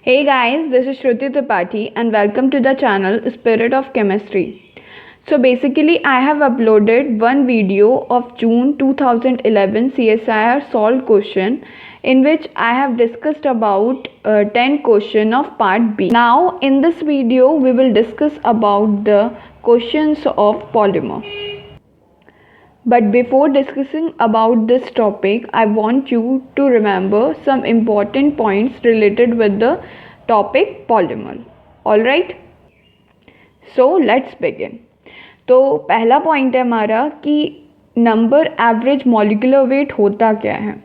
Hey guys, this is Shruti Tripathi and welcome to the channel Spirit of Chemistry. So basically I have uploaded one video of June 2011 CSIR solved question in which I have discussed about 10 question of part B. Now in this video we will discuss about the questions of polymer. But before discussing about this topic, I want you to remember some important points related with the topic polymer. Alright? So let's begin. तो पहला point है हमारा कि number average molecular wait होता क्या है.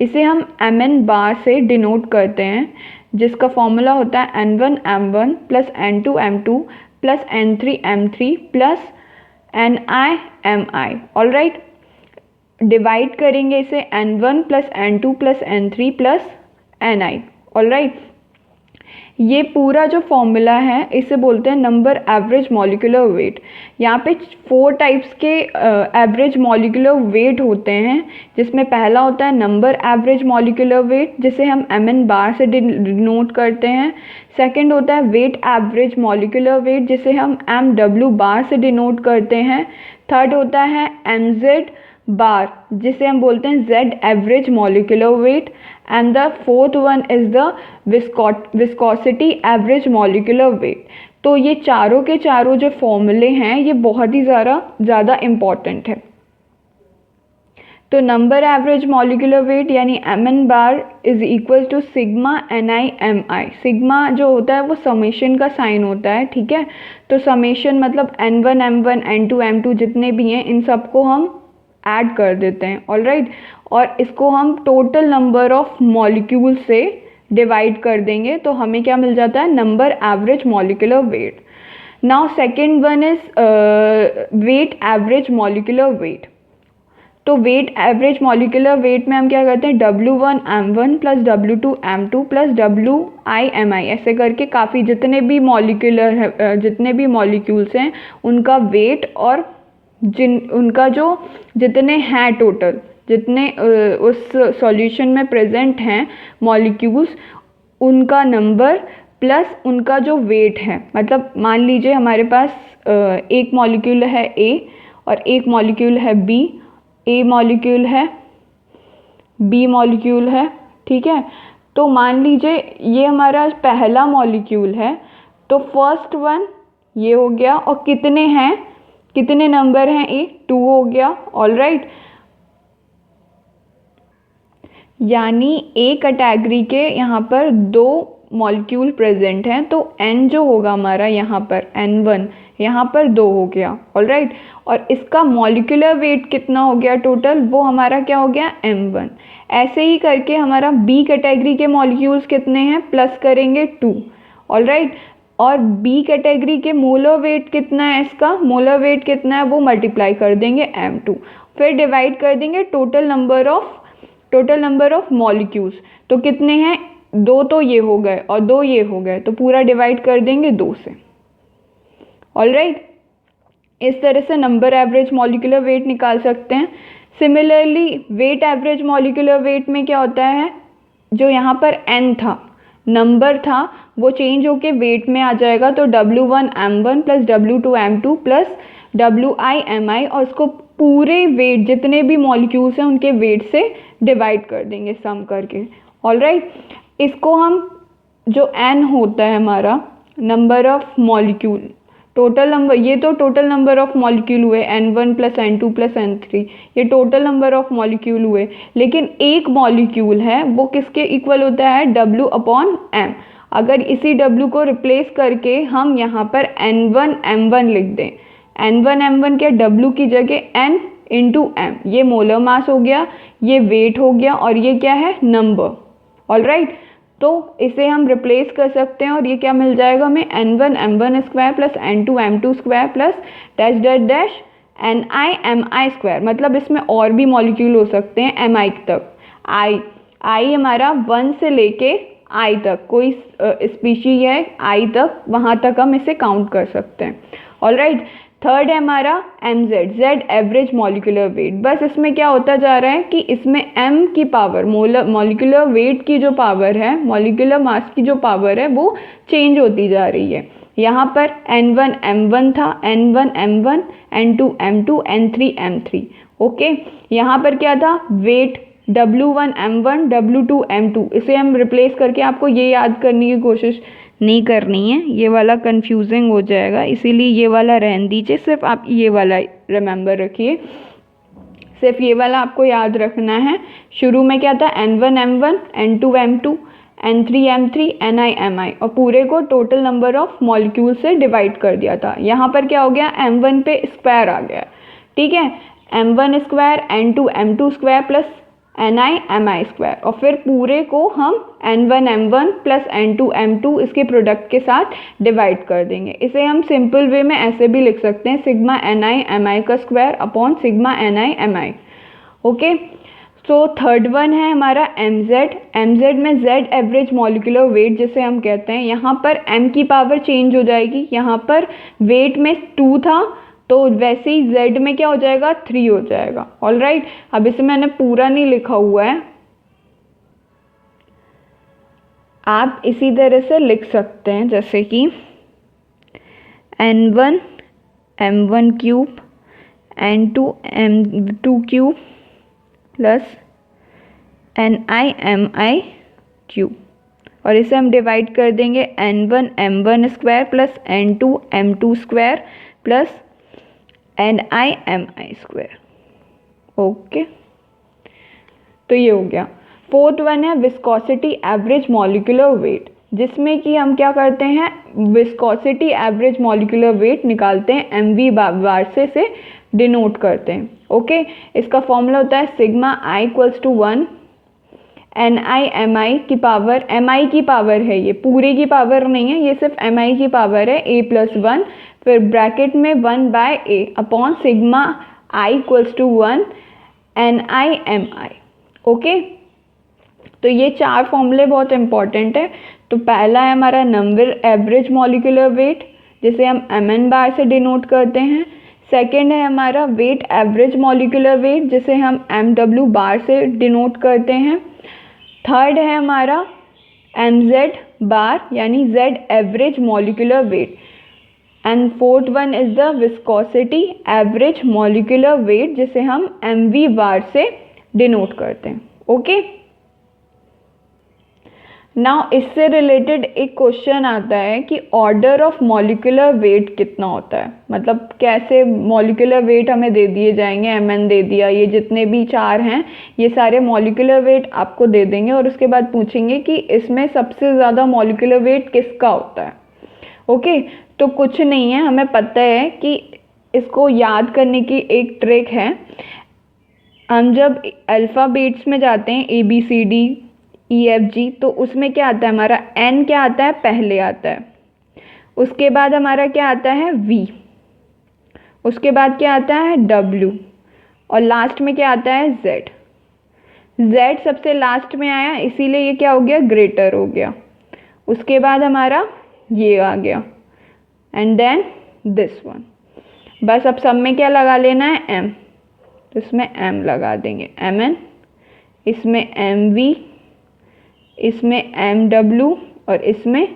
इसे हम mn बार से डिनोट करते हैं जिसका फॉर्मूला होता है n1 m1 plus n2 m2 plus n3 m3 plus ni mi. All right, divide करेंगे इसे n1 plus n2 plus n3 plus ni. All right, ये पूरा जो फॉर्मूला है इसे बोलते हैं नंबर एवरेज मॉलिक्यूलर वेट. यहाँ पे 4 टाइप्स के एवरेज मॉलिक्यूलर वेट होते हैं जिसमें पहला होता है नंबर एवरेज मॉलिक्यूलर वेट जिसे हम mn बार से डिनोट करते हैं. सेकंड होता है वेट एवरेज मॉलिक्यूलर वेट जिसे हम mw बार से डिनोट करते हैं. थर्ड होता है mz बार जिसे हम बोलते हैं z average molecular wait. And the fourth one is the viscosity average molecular weight. तो ये चारों के चारों जो फॉर्मूले हैं ये बहुत ही ज़्यादा इम्पॉर्टेंट है. तो नंबर एवरेज मॉलिक्यूलर वेट यानी mn bar is equal to sigma ni mi. Sigma जो होता है वो समेशन का साइन होता है, ठीक है. तो समेशन मतलब n1 m1 n2 m2 जितने भी हैं इन सबको हम ऐड कर देते हैं. ऑल राइट, और इसको हम टोटल नंबर ऑफ मॉलिक्यूल से डिवाइड कर देंगे तो हमें क्या मिल जाता है, number average molecular weight. Now second one is weight average molecular weight. तो वेट एवरेज मॉलिक्यूलर वेट में हम क्या करते हैं, W1 M1 plus W2 M2 plus WI MI ऐसे करके काफ़ी जितने भी मॉलिक्यूल्स हैं उनका वेट और उनका जो जितने हैं टोटल जितने उस सॉल्यूशन में प्रेजेंट हैं मॉलिक्यूल्स उनका नंबर प्लस उनका जो वेट है. मतलब मान लीजिए हमारे पास एक मॉलिक्यूल है A और एक मॉलिक्यूल है B. A मॉलिक्यूल है, B मॉलिक्यूल है, ठीक है. तो मान लीजिए ये हमारा पहला मॉलिक्यूल है तो फर्स्ट वन ये हो गया और कितने नंबर हैं, A 2 हो गया. ऑल राइट, यानी A कैटेगरी के यहाँ पर 2 मॉलिक्यूल प्रेजेंट हैं तो N जो होगा हमारा यहाँ पर N1 यहाँ पर 2 हो गया. ऑल राइट, और इसका मॉलिक्यूलर वेट कितना हो गया टोटल, वो हमारा क्या हो गया M1. ऐसे ही करके हमारा B कैटेगरी के मॉलिक्यूल्स कितने हैं, प्लस करेंगे 2. ऑल राइट, और B कैटेगरी के मोलर वेट कितना है, इसका मोलर वेट कितना है वो मल्टीप्लाई कर देंगे M2. फिर डिवाइड कर देंगे टोटल नंबर ऑफ मॉलिक्यूल्स. तो कितने हैं, 2 तो ये हो गए और 2 ये हो गए तो पूरा डिवाइड कर देंगे 2 से. ऑल राइट, इस तरह से नंबर एवरेज मॉलिक्यूलर वेट निकाल सकते हैं. Similarly weight average molecular weight में क्या होता है, जो यहाँ पर N था नंबर था वो चेंज होके वेट में आ जाएगा. तो W1 M1 plus W2 M2 plus WI MI और उसको पूरे वेट जितने भी मॉलिक्यूल्स हैं उनके वेट से डिवाइड कर देंगे सम करके. ऑल राइट, इसको हम जो N होता है हमारा number of molecule total number, ये तो टोटल नंबर ऑफ मॉलिक्यूल हुए N1 plus N2 plus N3 ये टोटल नंबर ऑफ मॉलिक्यूल हुए. लेकिन एक मॉलिक्यूल है वो किसके इक्वल होता है, W अपॉन M. अगर इसी W को रिप्लेस करके हम यहाँ पर N1 M1 लिख दें, N1 M1 क्या, W की जगह N इंटू M, ये मोलर मास हो गया, ये वेट हो गया और ये क्या है, नंबर. ऑल राइट, तो इसे हम रिप्लेस कर सकते हैं और ये क्या मिल जाएगा हमें, N1 M1 square plus N2 M2 square plus dash dash dash Ni Mi square. मतलब इसमें और भी मॉलिक्यूल हो सकते हैं Mi तक. I हमारा 1 से लेके I तक कोई स्पीशी है I तक, वहाँ तक हम इसे काउंट कर सकते हैं. ऑल राइट, थर्ड है हमारा mz, z average molecular wait. बस इसमें क्या होता जा रहा है कि इसमें m की पावर, मॉलिक्यूलर वेट की जो पावर है, मॉलिक्यूलर मास की जो पावर है वो चेंज होती जा रही है। यहाँ पर n1 m1 था, n1 m1, n2 m2, n3 m3। Okay, यहाँ पर क्या था, wait w1 m1, w2 m2। इसे हम रिप्लेस करके, आपको ये याद करने की कोशिश नहीं करनी है, ये वाला कंफ्यूजिंग हो जाएगा, इसीलिए ये वाला रहने दीजिए, सिर्फ आप ये वाला रिमेंबर रखिए, सिर्फ ये वाला आपको याद रखना है। शुरू में क्या था, n1 m1, n2 m2, n3 m3, ni mi, और पूरे को टोटल नंबर ऑफ मॉलिक्यूल से डिवाइड कर दिया था। यहाँ पर क्या हो गया, m1 पे स्क्वायर आ गया, ठीक है, m1 square, n2 m2 square plus ni mi square, और फिर पूरे को हम n1 m1 plus n2 m2 इसके प्रोडक्ट के साथ डिवाइड कर देंगे। इसे हम सिंपल वे में ऐसे भी लिख सकते हैं, सिग्मा ni mi का square upon sigma ni mi। Okay, तो थर्ड वन है हमारा mz में z एवरेज मॉलिक्यूलर वेट जिसे हम कहते हैं। यहाँ पर m की पावर चेंज हो जाएगी, यहाँ पर वेट में 2 था तो वैसे ही z में क्या हो जाएगा, 3 हो जाएगा। ऑल राइट, अब इसे मैंने पूरा नहीं लिखा हुआ है, आप इसी तरह से लिख सकते हैं, जैसे कि n1 m1 cube, n2 m2 cube plus ni mi cube, और इसे हम डिवाइड कर देंगे n1 m1 square plus n2 m2 square plus ni mi square. Okay, तो ये हो गया। फोर्थ वन है विस्कोसिटी एवरेज मॉलिक्यूलर वेट, जिसमें कि हम क्या करते हैं, विस्कोसिटी एवरेज मॉलिक्यूलर वेट निकालते हैं, mv बार से डिनोट करते हैं। ओके, इसका फॉर्मूला होता है sigma i equals to 1 ni mi की पावर, mi की पावर है, ये पूरे की पावर नहीं है, ये सिर्फ mi की पावर है, a प्लस 1, फिर ब्रैकेट में 1 by a upon sigma i equals to 1 ni mi। Okay, तो ये 4 फॉर्मूले बहुत इंपॉर्टेंट है। तो पहला है हमारा नंबर एवरेज मॉलिक्यूलर वेट, जिसे हम mn बार से डिनोट करते हैं। सेकेंड है हमारा वेट एवरेज मॉलिक्यूलर वेट, जिसे हम mw बार से डिनोट करते हैं। थर्ड है हमारा mz बार यानी z average molecular wait, and fourth one is the viscosity average molecular wait, जिसे हम mv बार से डिनोट करते हैं। ओके, नाउ इससे रिलेटेड एक क्वेश्चन आता है कि ऑर्डर ऑफ मॉलिक्यूलर वेट कितना होता है, मतलब कैसे मॉलिक्यूलर वेट हमें दे दिए जाएंगे, mn दे दिया, ये जितने भी 4 हैं ये सारे मॉलिक्यूलर वेट आपको दे देंगे, और उसके बाद पूछेंगे कि इसमें सबसे ज़्यादा मॉलिक्यूलर वेट किसका होता है। ओके, तो कुछ नहीं है, हमें पता है कि इसको याद करने की एक ट्रिक है। हम जब अल्फ़ाबेट्स में जाते हैं ABCD EFG, तो उसमें क्या आता है हमारा, N क्या आता है, पहले आता है, उसके बाद हमारा क्या आता है V, उसके बाद क्या आता है W, और लास्ट में क्या आता है Z। Z सबसे लास्ट में आया, इसीलिए ये क्या हो गया, ग्रेटर हो गया। उसके बाद हमारा ये आ गया, एंड देन दिस वन। बस अब सब में क्या लगा लेना है, M, तो इसमें M लगा देंगे, Mn, इसमें Mv, इसमें mw, और इसमें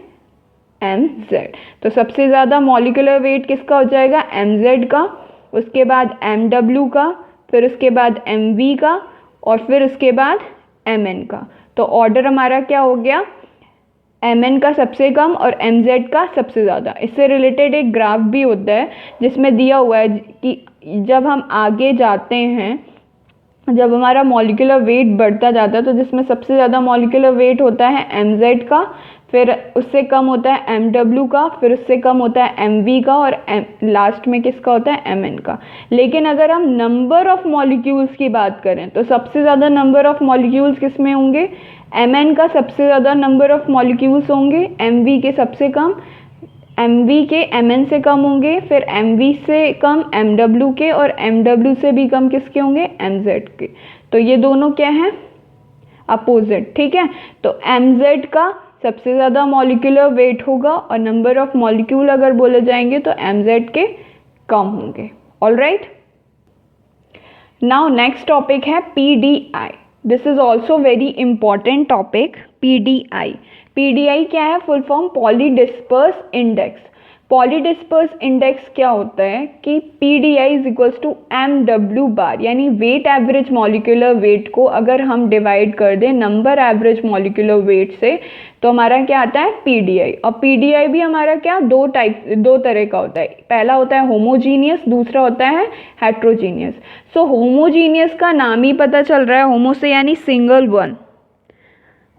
mz। तो सबसे ज़्यादा मॉलिक्यूलर वेट किसका हो जाएगा, mz का, उसके बाद mw का, फिर उसके बाद mv का, और फिर उसके बाद mn का। तो ऑर्डर हमारा क्या हो गया, mn का सबसे कम और mz का सबसे ज़्यादा। इससे रिलेटेड एक ग्राफ भी होता है जिसमें दिया हुआ है कि जब हम आगे जाते हैं, जब हमारा मॉलिक्यूलर वेट बढ़ता जाता है, तो जिसमें सबसे ज़्यादा मॉलिक्यूलर वेट होता है mz का, फिर उससे कम होता है mw का, फिर उससे कम होता है mv का, और लास्ट में किसका होता है, mn का। लेकिन अगर हम नंबर ऑफ मॉलिक्यूल्स की बात करें तो सबसे ज़्यादा नंबर ऑफ मॉलिक्यूल्स किस में होंगे, mn का सबसे ज़्यादा नंबर ऑफ मॉलिक्यूल्स होंगे, mv के सबसे कम, mv के mn से कम होंगे, फिर mv से कम mw के, और mw से भी कम किसके होंगे, mz के। तो ये दोनों क्या हैं, अपोजिट, ठीक है। तो mz का सबसे ज़्यादा मॉलिक्यूलर वेट होगा, और नंबर ऑफ मॉलिक्यूल अगर बोले जाएंगे तो mz के कम होंगे। ऑलराइट, नाउ नेक्स्ट टॉपिक है PDI। This is also very important topic. PDI क्या है? Full form polydisperse index. Polydisperse index क्या होता है कि PDI is equals to MW bar, यानी वेट एवरेज मॉलिक्यूलर वेट को अगर हम डिवाइड कर दें नंबर एवरेज मॉलिक्यूलर वेट से तो हमारा क्या आता है? PDI। और PDI भी हमारा क्या दो तरह का होता है। पहला होता है होमोजीनियस, दूसरा होता है हेट्रोजीनियस। सो होमोजीनियस का नाम ही पता चल रहा है, होमो से यानी सिंगल, वन,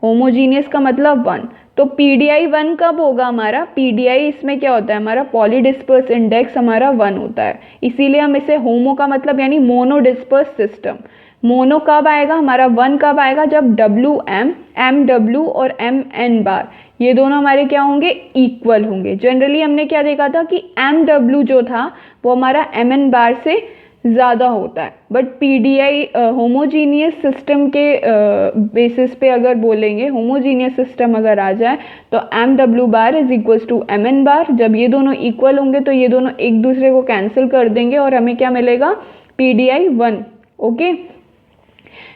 होमोजीनियस का मतलब वन। तो PDI 1 कब होगा हमारा? PDI इसमें क्या होता है हमारा? पॉलीडिस्पर्स इंडेक्स हमारा 1 होता है, इसीलिए हम इसे होमो का मतलब यानी मोनोडिस्पर्स सिस्टम। मोनो कब आएगा हमारा? 1 कब आएगा? जब MW और MN बार ये दोनों हमारे क्या होंगे? इक्वल होंगे। जनरली हमने क्या देखा था कि MW जो था वो हमारा MN बार से ज़्यादा होता है, बट PDI होमोजीनियस सिस्टम के बेसिस पे अगर बोलेंगे, होमोजीनियस सिस्टम अगर आ जाए तो MW bar is equals to MN bar. जब ये दोनों इक्वल होंगे तो ये दोनों एक दूसरे को कैंसिल कर देंगे और हमें क्या मिलेगा? PDI 1। Okay,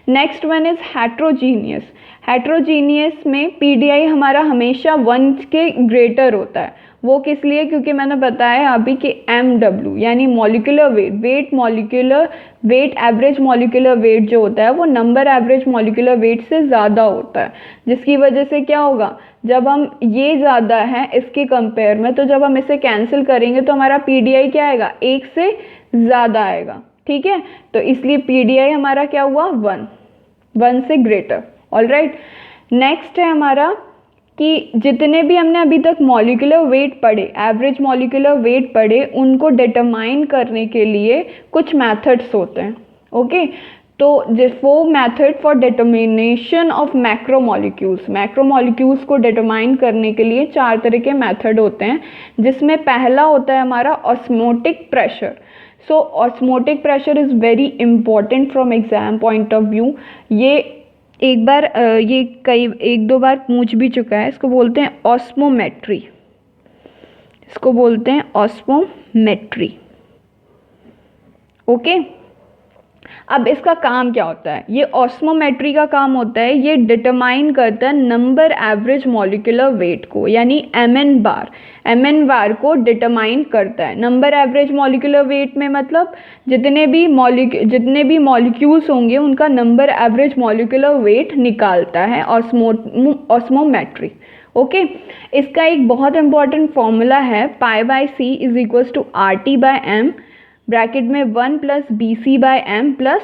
next one is heterogeneous. Heterogeneous में PDI हमारा हमेशा 1 के ग्रेटर होता है। वो किस लिए? क्योंकि मैंने बताया अभी कि MW यानी molecular weight average molecular wait जो होता है वो नंबर एवरेज मॉलिक्यूलर वेट से ज़्यादा होता है, जिसकी वजह से क्या होगा? जब हम ये ज़्यादा है इसके कंपेयर में, तो जब हम इसे कैंसिल करेंगे तो हमारा PDI क्या आएगा? 1 से ज़्यादा आएगा। ठीक है, तो इसलिए PDI हमारा क्या हुआ? 1 से ग्रेटर। ऑलराइट, नेक्स्ट है हमारा कि जितने भी हमने अभी तक मॉलिक्यूलर वेट पढ़े, एवरेज मॉलिक्यूलर वेट पढ़े, उनको डिटरमाइन करने के लिए कुछ मेथड्स होते हैं। ओके, तो वो method for determination of macromolecules को डिटरमाइन करने के लिए 4 तरह के मेथड होते हैं, जिसमें पहला होता है हमारा osmotic pressure. So osmotic pressure is very important from exam point of view. ये एक बार ये एक दो बार पूछ भी चुका है। इसको बोलते हैं ऑस्मोमेट्री, ओके। अब इसका काम क्या होता है? ये ऑस्मोमेट्री का काम होता है, ये डिटरमाइन करता है नंबर एवरेज मॉलिक्यूलर वेट को, यानी MN बार को डिटरमाइन करता है। नंबर एवरेज मॉलिक्यूलर वेट में मतलब जितने भी मॉलिक्यूल्स होंगे उनका नंबर एवरेज मॉलिक्यूलर वेट निकालता है ऑस्मोमेट्री। ओके, इसका एक बहुत इंपॉर्टेंट फॉर्मूला है π/c is equals to RT/m bracket में 1 प्लस BC/m प्लस।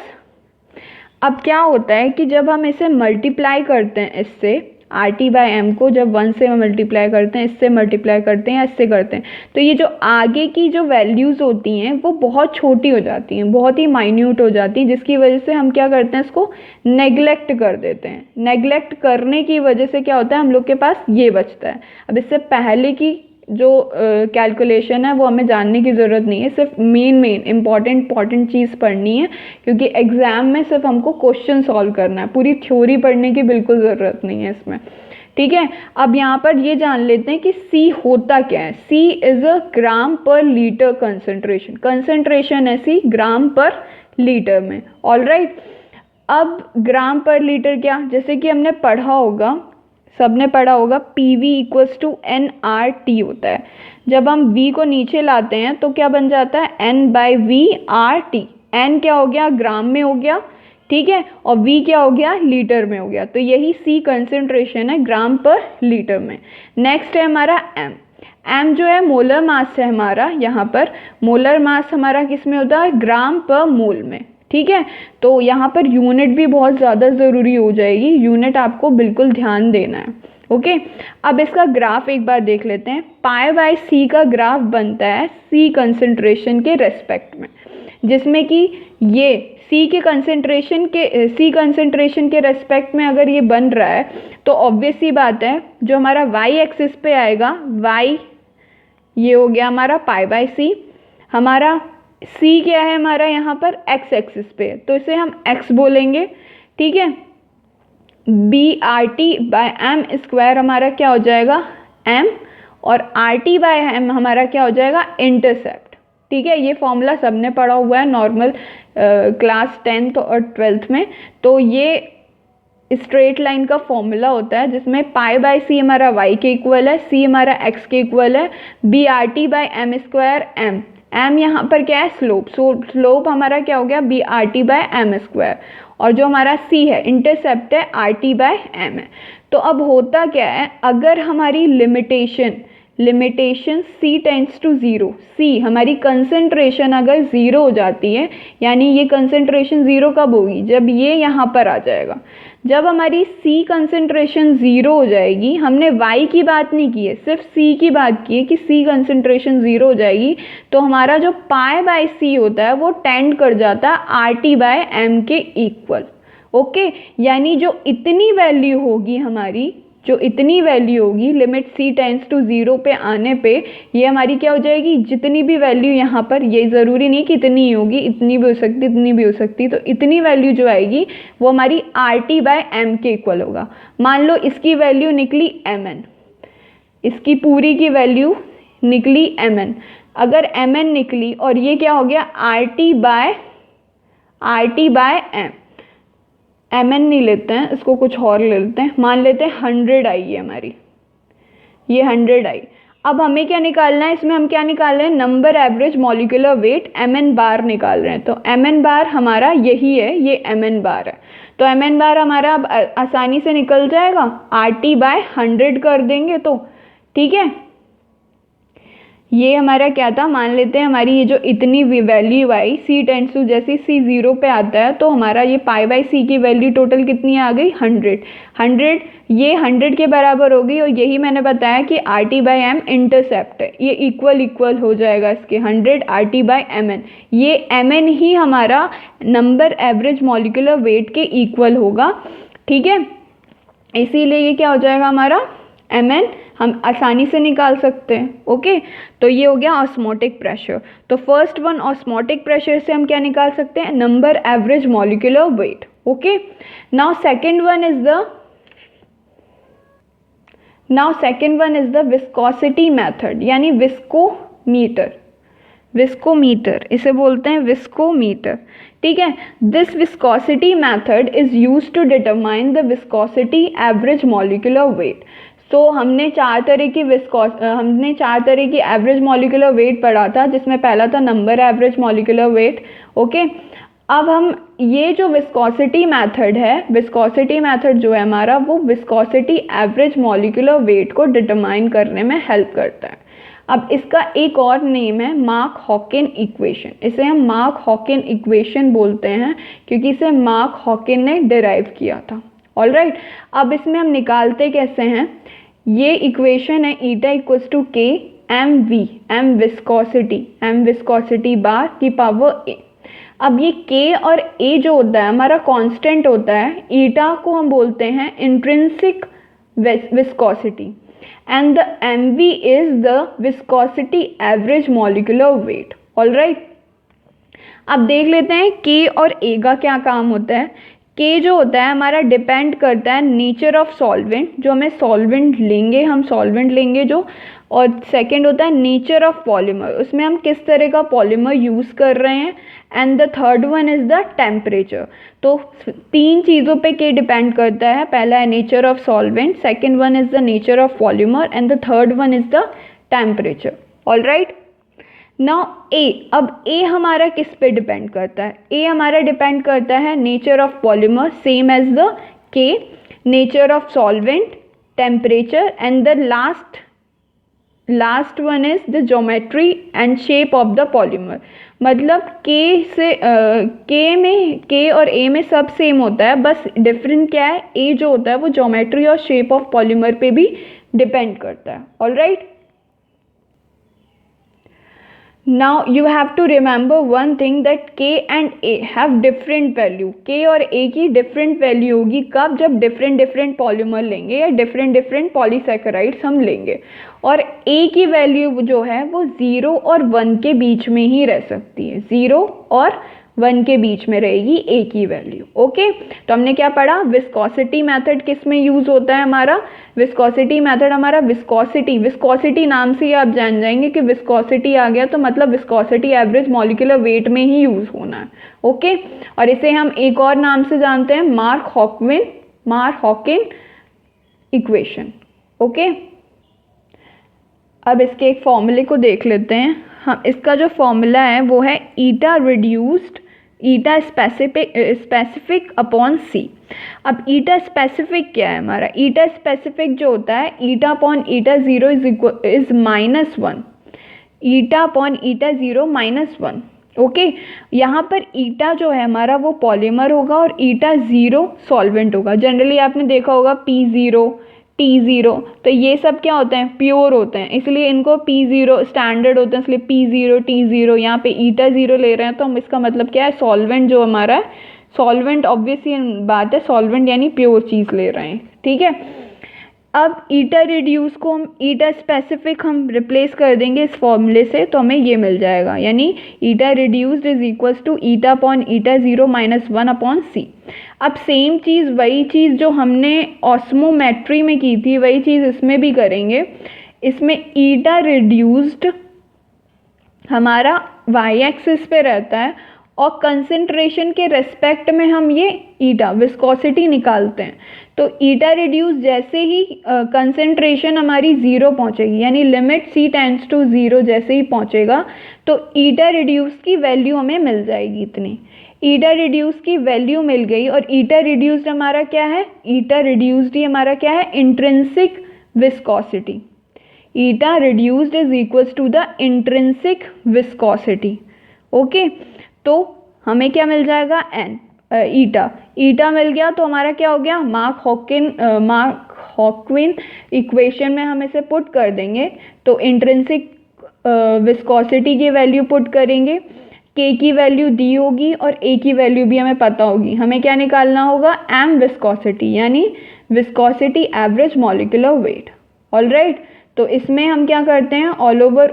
अब क्या होता है कि जब हम इसे मल्टीप्लाई करते हैं, इससे RT/m को जब 1 से मल्टीप्लाई करते हैं, इससे मल्टीप्लाई करते हैं या इससे करते हैं, तो ये जो आगे की जो वैल्यूज़ होती हैं वो बहुत छोटी हो जाती हैं, बहुत ही माइन्यूट हो जाती हैं, जिसकी वजह से हम क्या करते हैं? इसको नेग्लेक्ट कर देते हैं। नेग्लेक्ट करने की वजह से क्या होता है? हम लोग के पास ये बचता है। अब इससे पहले की जो कैलकुलेशन है वो हमें जानने की ज़रूरत नहीं है, सिर्फ मेन इंपॉर्टेंट चीज़ पढ़नी है, क्योंकि एग्ज़ाम में सिर्फ हमको क्वेश्चन सॉल्व करना है, पूरी थ्योरी पढ़ने की बिल्कुल ज़रूरत नहीं है इसमें। ठीक है, अब यहाँ पर ये जान लेते हैं कि C होता क्या है। C इज़ अ ग्राम पर लीटर कंसंट्रेशन है C ग्राम पर लीटर में। ऑलराइट, अब ग्राम पर लीटर क्या, जैसे कि हमने पढ़ा होगा, सबने पढ़ा होगा, PV इक्वल्स टू NRT होता है। जब हम V को नीचे लाते हैं तो क्या बन जाता है? N/V/RT। N क्या हो गया? ग्राम में हो गया, ठीक है, और V क्या हो गया? लीटर में हो गया। तो यही C कंसंट्रेशन है ग्राम पर लीटर में। नेक्स्ट है हमारा M जो है मोलर मास है हमारा। यहाँ पर मोलर मास हमारा किस में होता है? ग्राम पर मोल में। ठीक है, तो यहाँ पर यूनिट भी बहुत ज़्यादा ज़रूरी हो जाएगी, यूनिट आपको बिल्कुल ध्यान देना है। ओके, अब इसका ग्राफ एक बार देख लेते हैं। π/c का ग्राफ बनता है C कंसंट्रेशन के रेस्पेक्ट में, जिसमें कि ये C कंसंट्रेशन के रेस्पेक्ट में अगर ये बन रहा है तो ऑब्वियस सी बात है, जो हमारा y एक्सिस पे आएगा, y ये हो गया हमारा π/c। हमारा C क्या है हमारा यहाँ पर? x एक्सिस पे, तो इसे हम x बोलेंगे। ठीक है, BRT/m² हमारा क्या हो जाएगा? m, और RT/m हमारा क्या हो जाएगा? इंटरसेप्ट। ठीक है, ये फॉर्मूला सबने पढ़ा हुआ है नॉर्मल क्लास 10th और 12th में। तो ये स्ट्रेट लाइन का फॉर्मूला होता है जिसमें पाई बाय सी हमारा y के इक्वल है, c हमारा x के इक्वल है, B R T by M square M, M यहाँ पर क्या है स्लोप, सो स्लोप हमारा क्या हो गया B R T by M square, और जो हमारा c है इंटरसेप्ट है आर टी बाय एम है। तो अब होता क्या है, अगर हमारी limitation c tends to 0, c हमारी कंसंट्रेशन अगर 0 हो जाती है, यानी ये कंसंट्रेशन 0 कब होगी, जब ये यहाँ पर आ जाएगा। जब हमारी c कंसंट्रेशन 0 हो जाएगी, हमने y की बात नहीं की है, सिर्फ c की बात की है कि c कंसंट्रेशन 0 हो जाएगी, तो हमारा जो पाई बाय c होता है वो टेंड कर जाता है आर टी बाय एम के इक्वल। ओके, यानी जो इतनी वैल्यू होगी हमारी, जो इतनी वैल्यू होगी लिमिट c टेंड्स टू 0 पे आने पे, ये हमारी क्या हो जाएगी, जितनी भी वैल्यू यहाँ पर, ये ज़रूरी नहीं कि इतनी ही होगी, इतनी भी हो सकती, इतनी भी हो सकती, तो इतनी वैल्यू जो आएगी वो हमारी आर टी बाय एम के इक्वल होगा। मान लो इसकी वैल्यू निकली mn, इसकी पूरी की वैल्यू निकली mn, अगर mn निकली और ये क्या हो गया R T by M, mn नहीं लेते हैं, इसको कुछ और ले लेते हैं, मान लेते हैं 100 आई है हमारी, ये 100 आई। अब हमें क्या निकालना है, इसमें हम क्या निकाल रहे हैं, number average molecular wait mn बार निकाल रहे हैं। तो mn बार हमारा यही है, ये mn बार है, तो mn बार हमारा अब आसानी से निकल जाएगा, आर टी बाय 100 कर देंगे तो ठीक है। ये हमारा क्या था, मान लेते हैं हमारी ये जो इतनी वैल्यू आई c टेंड्स टू, जैसे c 0 पे आता है तो हमारा ये पाई बाय c की वैल्यू टोटल कितनी आ गई 100, ये 100 के बराबर होगी, और यही मैंने बताया कि R T by M intercept है, ये इक्वल हो जाएगा इसके 100 R T by M N, ये एम एन ही हमारा नंबर एवरेज मॉलिक्यूलर वेट के इक्वल होगा, ठीक है। इसीलिए ये क्या हो जाएगा हमारा एम एन, हम आसानी से निकाल सकते हैं। ओके, तो ये हो गया ऑस्मोटिक प्रेशर। तो फर्स्ट वन ऑस्मोटिक प्रेशर से हम क्या निकाल सकते हैं, number average molecular weight. Okay, now second one is the viscosity method, यानी विस्कोमीटर, इसे बोलते हैं विस्कोमीटर, ठीक है। This viscosity method is used to determine the viscosity average molecular weight. तो हमने चार तरह की एवरेज मॉलिक्यूलर वेट पढ़ा था, जिसमें पहला था number average molecular weight. Okay, अब हम ये जो विस्कोसिटी मेथड जो है हमारा, वो विस्कोसिटी एवरेज मॉलिक्यूलर वेट को डिटरमाइन करने में हेल्प करता है। अब इसका एक और नेम है मार्क हॉकिन इक्वेशन, इसे हम मार्क हॉकिन इक्वेशन बोलते हैं क्योंकि इसे मार्क हॉकिन ने डिराइव किया था। ऑलराइट, अब इसमें हम निकालते कैसे हैं, ये इक्वेशन है ईटा इक्वल्स टू के एम वी, एम विस्कोसिटी बार की पावर ए। अब ये के और ए जो होता है हमारा कांस्टेंट होता है, ईटा को हम बोलते हैं intrinsic viscosity, and the M V is the viscosity average molecular weight. Alright, अब देख लेते हैं के और ए का क्या काम होता है। के जो होता है हमारा डिपेंड करता है नेचर ऑफ सॉल्वेंट, जो हमें सॉल्वेंट लेंगे जो, और सेकंड होता है नेचर ऑफ पॉलीमर, उसमें हम किस तरह का पॉलीमर यूज़ कर रहे हैं, and the third one is the temperature. तो तीन चीज़ों पे के डिपेंड करता है, पहला है nature of solvent, second one is the nature of polymer, and the third one is the temperature. Alright, now uh, अब ए हमारा किस पे डिपेंड करता है, ए हमारा डिपेंड करता है nature of polymer, same as the के, nature of solvent, temperature, and the last one is the geometry and shape of the polymer. मतलब के और ए में सब सेम होता है, बस डिफरेंट क्या है, ए जो होता है वो ज्योमेट्री और शेप ऑफ पॉलीमर पे भी डिपेंड करता है। Alright, now you have to remember one thing that K and A have different value, K और A की different value होगी कब, जब different पॉलीमर लेंगे या different पॉलीसैकेराइड्स हम लेंगे, और A की वैल्यू जो है वो 0 और 1 के बीच में ही रह सकती है, 0 और 1 के बीच में रहेगी ए की वैल्यू। ओके, तो हमने क्या पढ़ा, विस्कोसिटी मेथड किस में यूज होता है हमारा, विस्कोसिटी मेथड हमारा विस्कोसिटी नाम से ही आप जान जाएंगे कि विस्कोसिटी आ गया तो मतलब विस्कोसिटी एवरेज मॉलिक्यूलर वेट में ही यूज होना है। ओके, और इसे हम एक और नाम से जानते हैं, मार्क हॉकिन इक्वेशन। ओके, अब इसके एक फॉर्मूले को देख लेते हैं हम। इसका जो फॉर्मूला है वो है ईटा रिड्यूस्ड ईटा स्पेसिफिक अपॉन सी। अब ईटा स्पेसिफिक क्या है हमारा, ईटा स्पेसिफिक जो होता है ईटा upon eta zero is -1, eta upon eta zero -1। Okay, यहाँ पर ईटा जो है हमारा वो पॉलीमर होगा और ईटा ज़ीरो सॉल्वेंट होगा। जनरली आपने देखा होगा P0 T0, तो ये सब क्या होते हैं, प्योर होते हैं, इसलिए इनको P0 स्टैंडर्ड होते हैं, इसलिए P0 T0। यहाँ पे ईटा ज़ीरो ले रहे हैं तो हम इसका मतलब क्या है, सॉल्वेंट जो हमारा है, सॉल्वेंट ऑब्वियसली बात है, सॉल्वेंट यानी प्योर चीज़ ले रहे हैं। ठीक है, अब ईटा रिड्यूस को हम ईटा स्पेसिफिक हम रिप्लेस कर देंगे इस फॉर्मूले से, तो हमें ये मिल जाएगा, यानी eta reduced is equals to eta upon eta zero -1 upon C. अब सेम चीज़, वही चीज़ जो हमने ऑस्मोमेट्री में की थी वही चीज़ इसमें भी करेंगे। इसमें ईटा रिड्यूस्ड हमारा वाई एक्सिस पे रहता है और कंसंट्रेशन के रेस्पेक्ट में हम ये ईटा विस्कोसिटी निकालते हैं। तो ईटा रिड्यूस जैसे ही कंसंट्रेशन हमारी ज़ीरो पहुंचेगी, यानी limit C tends to zero जैसे ही पहुंचेगा तो ईटा रिड्यूस की वैल्यू हमें मिल जाएगी इतनी। ईटा रिड्यूस की वैल्यू मिल गई और ईटा रिड्यूस्ड हमारा क्या है, ईटा रिड्यूस्ड ही हमारा क्या है, intrinsic viscosity. Eta reduced is equals to the intrinsic viscosity. Okay, तो हमें क्या मिल जाएगा, ईटा मिल गया तो हमारा क्या हो गया, मार्क हॉक्विन इक्वेशन में हम इसे पुट कर देंगे। तो इंट्रिंसिक विस्कोसिटी की वैल्यू पुट करेंगे, के की वैल्यू दी होगी और ए की वैल्यू भी हमें पता होगी। हमें क्या निकालना होगा, एम विस्कोसिटी, यानी viscosity average molecular weight. Alright, तो इसमें हम क्या करते हैं, ऑल ओवर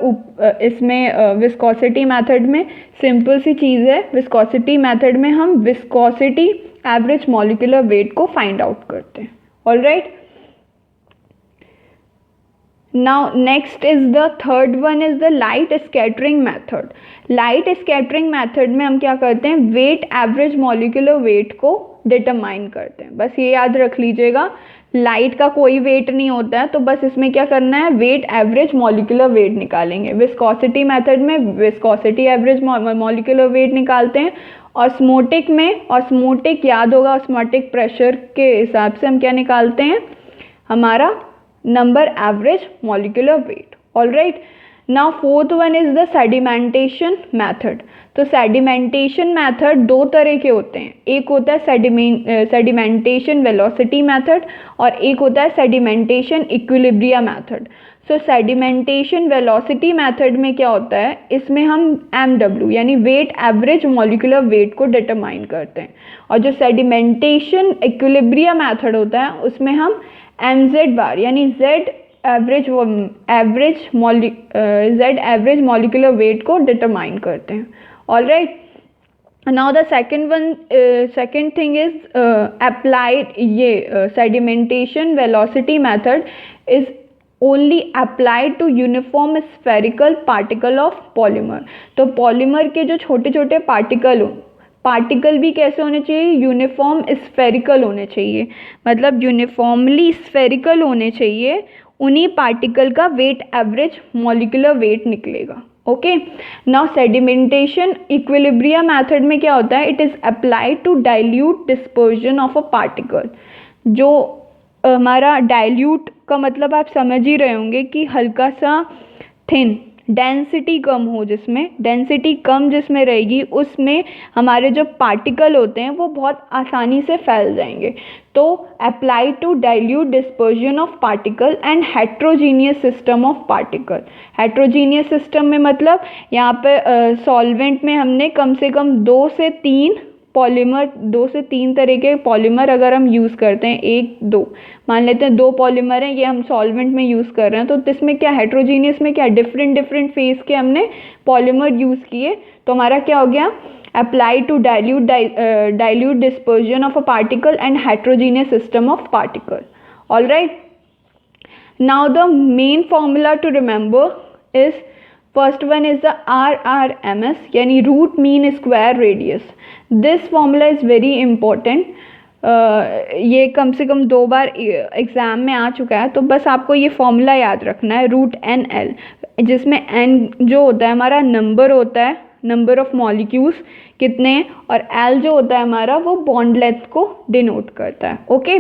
इसमें विस्कोसिटी मेथड में सिंपल सी चीज़ है, विस्कोसिटी मेथड में हम विस्कोसिटी एवरेज मॉलिक्यूलर वेट को फाइंड आउट करते हैं। Alright, now next is the third one is the light scattering method. Light scattering method में हम क्या करते हैं, वेट एवरेज मॉलिक्यूलर वेट को डिटरमाइन करते हैं। बस ये याद रख लीजिएगा, लाइट का कोई वेट नहीं होता है, तो बस इसमें क्या करना है, वेट एवरेज मॉलिक्यूलर वेट निकालेंगे। विस्कोसिटी मेथड में विस्कोसिटी एवरेज मॉलिक्यूलर वेट निकालते हैं। ऑस्मोटिक में, ऑस्मोटिक याद होगा, ऑस्मोटिक प्रेशर के हिसाब से हम क्या निकालते हैं, हमारा number average molecular weight. Alright, now fourth one is the sedimentation method. तो सेडिमेंटेशन मेथड दो तरह के होते हैं, एक होता है सेडिमेंटेशन वेलोसिटी मेथड और एक होता है सेडिमेंटेशन इक्विलिब्रिया मेथड। सो सेडिमेंटेशन वेलोसिटी मेथड में क्या होता है, इसमें हम MW यानी वेट एवरेज मॉलिक्यूलर वेट को डिटरमाइन करते हैं, और जो सेडिमेंटेशन इक्विलिब्रिया मेथड होता है उसमें हम MZ बार यानी Z एवरेज मॉलिक्यूलर वेट को डिटरमाइन करते हैं। Alright, now the second thing is applied, ये sedimentation velocity method is only applied to uniform spherical particle of polymer. तो पॉलीमर के जो छोटे छोटे पार्टिकल भी कैसे होने चाहिए, यूनिफॉर्म स्फेरिकल होने चाहिए, मतलब यूनिफॉर्मली स्फेरिकल होने चाहिए, उन्हीं पार्टिकल का वेट एवरेज मॉलिक्यूलर वेट निकलेगा। Okay, now sedimentation equilibria method में क्या होता है, it is applied to dilute dispersion of a particle. जो हमारा डाइल्यूट का मतलब आप समझ ही रहे होंगे कि हल्का सा थिन, डेंसिटी कम हो, जिसमें डेंसिटी कम जिसमें रहेगी उसमें हमारे जो पार्टिकल होते हैं वो बहुत आसानी से फैल जाएंगे। तो apply to dilute dispersion of particle and heterogeneous system of particle. Heterogeneous system में मतलब यहाँ पे सॉल्वेंट में हमने कम से कम 2 से 3 तरह के पॉलीमर अगर हम यूज़ करते हैं, 1-2 मान लेते हैं, 2 पॉलीमर हैं, ये हम सॉल्वेंट में यूज़ कर रहे हैं, तो इसमें क्या हेट्रोजीनियस में क्या डिफरेंट फेस के हमने पॉलीमर यूज़ किए, तो हमारा क्या हो गया, apply to dilute dispersion of a particle and heterogeneous system of particle. All right. Now the main formula to remember is, first one is the RRMS, यानी root mean square radius. This formula is very important. ये कम से कम 2 बार exam में आ चुका है, तो बस आपको ये फॉर्मूला याद रखना है, √NL, जिसमें n जो होता है हमारा नंबर होता है, नंबर ऑफ मॉलिक्यूल्स कितने हैं, और L जो होता है हमारा वो बॉन्ड लेंथ को डिनोट करता है. Okay.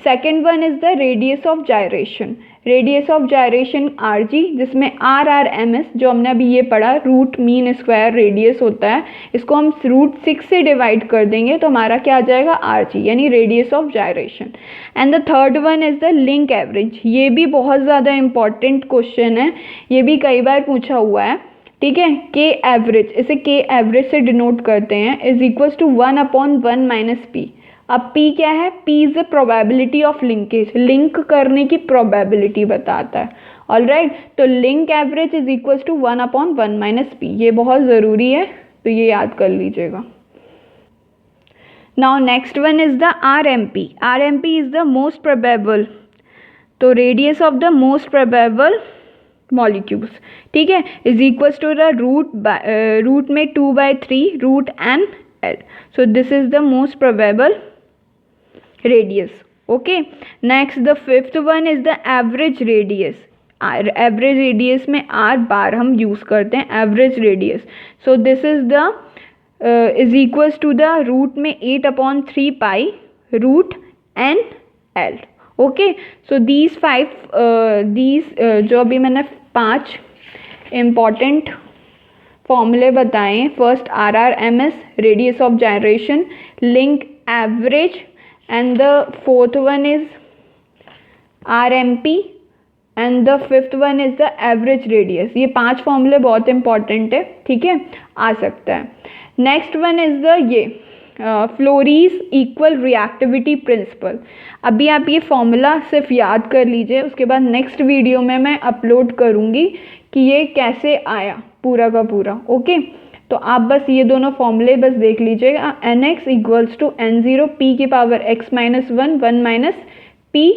Second one is the radius of gyration. Radius of gyration RG, जिसमें RRMS जो हमने अभी ये पढ़ा रूट मीन स्क्वायर रेडियस होता है, इसको हम √6 से डिवाइड कर देंगे तो हमारा क्या आ जाएगा RG, यानी radius of gyration. And the third one is the link average. ये भी बहुत ज़्यादा इंपॉर्टेंट क्वेश्चन है, ये भी कई बार पूछा हुआ है. ठीक है. के एवरेज, इसे के एवरेज से डिनोट करते हैं, is equals to 1/1 minus P. अब P क्या है? P is the probability of linkage, link करने की प्रोबेबिलिटी बताता है. All right. तो link average is equals to 1/1 minus P. ये बहुत ज़रूरी है, तो ये याद कर लीजिएगा. Now next one is the RMP. RMP is the most probable, तो radius of the most probable molecules. ठीक है. Is equals to the root में 2/3 √NL. So this is the most probable radius. Okay. Next the fifth one is the average radius. Average radius में R bar हम use करते हैं, average radius. So this is the is equals to the root में 8/3 pi √NL. ओके. So these जो अभी मैंने 5 important फॉर्मूले बताएं. First RRMS, radius of gyration, link average, and the fourth one is RMP, and the fifth one is the average radius. ये 5 फॉर्मूले बहुत इंपॉर्टेंट है. ठीक है, आ सकता है. नेक्स्ट वन इज द ये फ्लोरीज इक्वल रिएक्टिविटी प्रिंसिपल. अभी आप ये फॉर्मूला सिर्फ याद कर लीजिए, उसके बाद नेक्स्ट वीडियो में मैं अपलोड करूँगी कि ये कैसे आया पूरा का पूरा. ओके. तो आप बस ये दोनों फॉर्मूले बस देख लीजिएगा. NX equals to N0 P की पावर x-1 1 माइनस P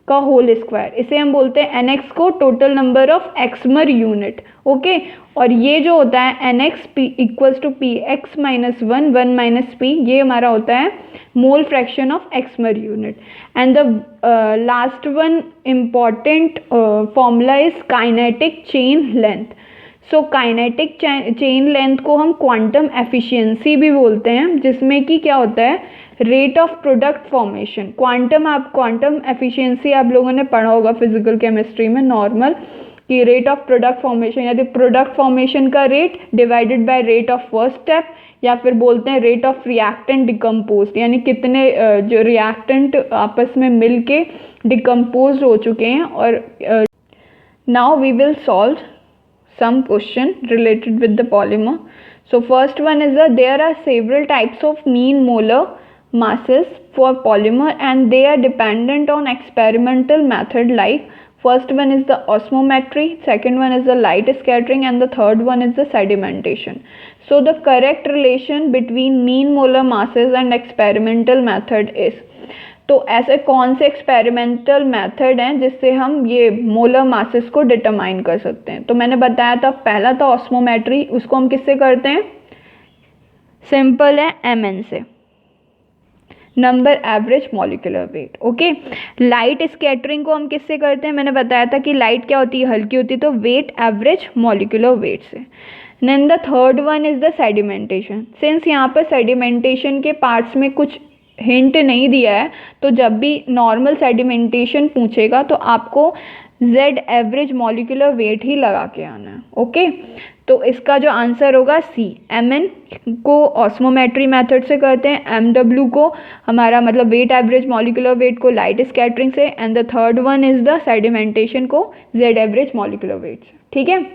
का होल स्क्वायर. इसे हम बोलते हैं NX को total number of x-mer unit. Okay. और ये जो होता है NX P equals to P x-1 1 minus P, ये हमारा होता है mole fraction of x-mer unit. And the last one important formula is kinetic chain length. So kinetic chain length को हम क्वांटम एफिशिएंसी भी बोलते हैं, जिसमें कि क्या होता है rate of product formation. Quantum efficiency आप लोगों ने पढ़ा होगा फिजिकल केमिस्ट्री में नॉर्मल, कि रेट ऑफ प्रोडक्ट फॉर्मेशन यानी प्रोडक्ट फॉर्मेशन का rate divided by rate of first step, या फिर बोलते हैं रेट ऑफ रिएक्टेंट डिकम्पोज, यानी कितने जो रिएक्टेंट आपस में मिल के डिकम्पोज हो चुके हैं. और now we will solve some question related with the polymer. So first one is that there are several types of mean molar masses for polymer, and they are dependent on experimental method. Like first one is the osmometry, second one is the light scattering, and the third one is the sedimentation. So the correct relation between mean molar masses and experimental method is, तो ऐसे कौन से experimental method हैं जिससे हम ये molar masses को determine कर सकते हैं. तो मैंने बताया था पहला था ऑस्मोमेट्री. उसको हम किससे करते हैं? सिंपल है, MN से, number average molecular weight. Okay. Light scattering को हम किससे करते हैं? मैंने बताया था कि लाइट क्या होती है, हल्की होती है, तो वेट एवरेज मॉलिक्यूलर वेट से. Then the third one is the sedimentation. Since यहाँ पर सेडिमेंटेशन के पार्ट्स में कुछ हिंट नहीं दिया है, तो जब भी नॉर्मल सेडिमेंटेशन पूछेगा तो आपको Z एवरेज मॉलिक्यूलर वेट ही लगा के आना है. ओके. तो इसका जो आंसर होगा C. MN को ऑस्मोमेट्री मेथड से करते हैं, MW को हमारा मतलब वेट एवरेज मॉलिक्यूलर वेट को लाइट स्कैटरिंग से, and the third one is the sedimentation को Z एवरेज मॉलिक्यूलर वेट से. ठीक है.